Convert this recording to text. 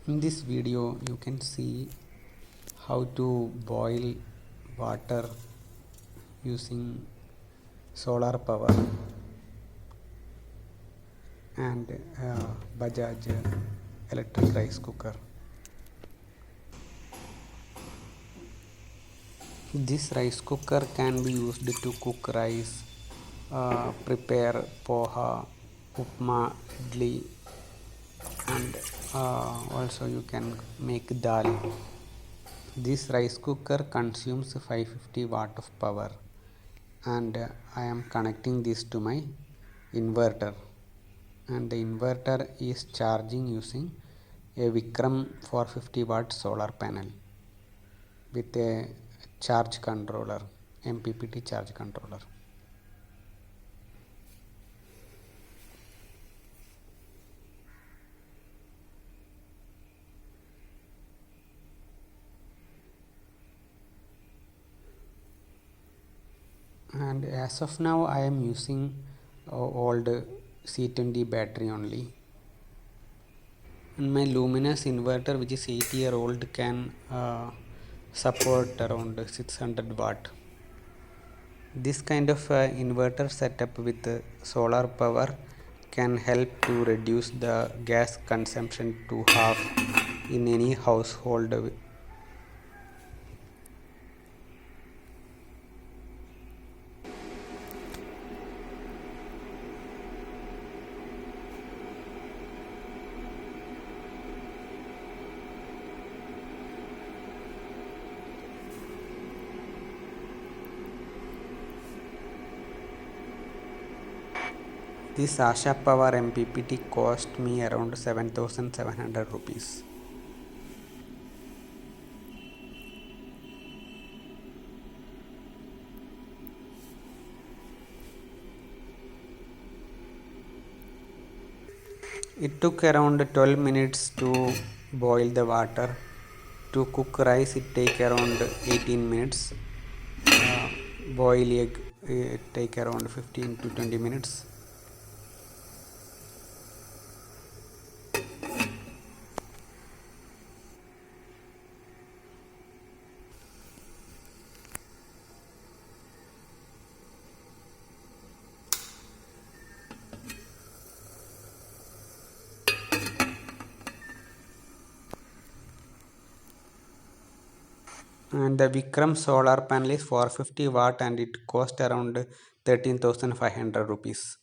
In this video you can see how to boil water using solar power and Bajaj electric rice cooker. This rice cooker can be used to cook rice, prepare poha, upma, idli, and also you can make dal. This rice cooker consumes 550 watt of power, and I am connecting this to my inverter, and the inverter is charging using a Vikram 450 watt solar panel with a charge controller, mppt charge controller. And as of now I am using old C20 battery only, and my luminous inverter, which is 8-year-old, can support around 600 watt. This kind of inverter setup with solar power can help to reduce the gas consumption to half in any household. This Asha Power MPPT cost me around 7,700 rupees. It took around 12 minutes to boil the water. To cook rice it take around 18 minutes. Boil egg it take around 15 to 20 minutes. And the Vikram solar panel is 450 watt and it cost around 13,500 rupees.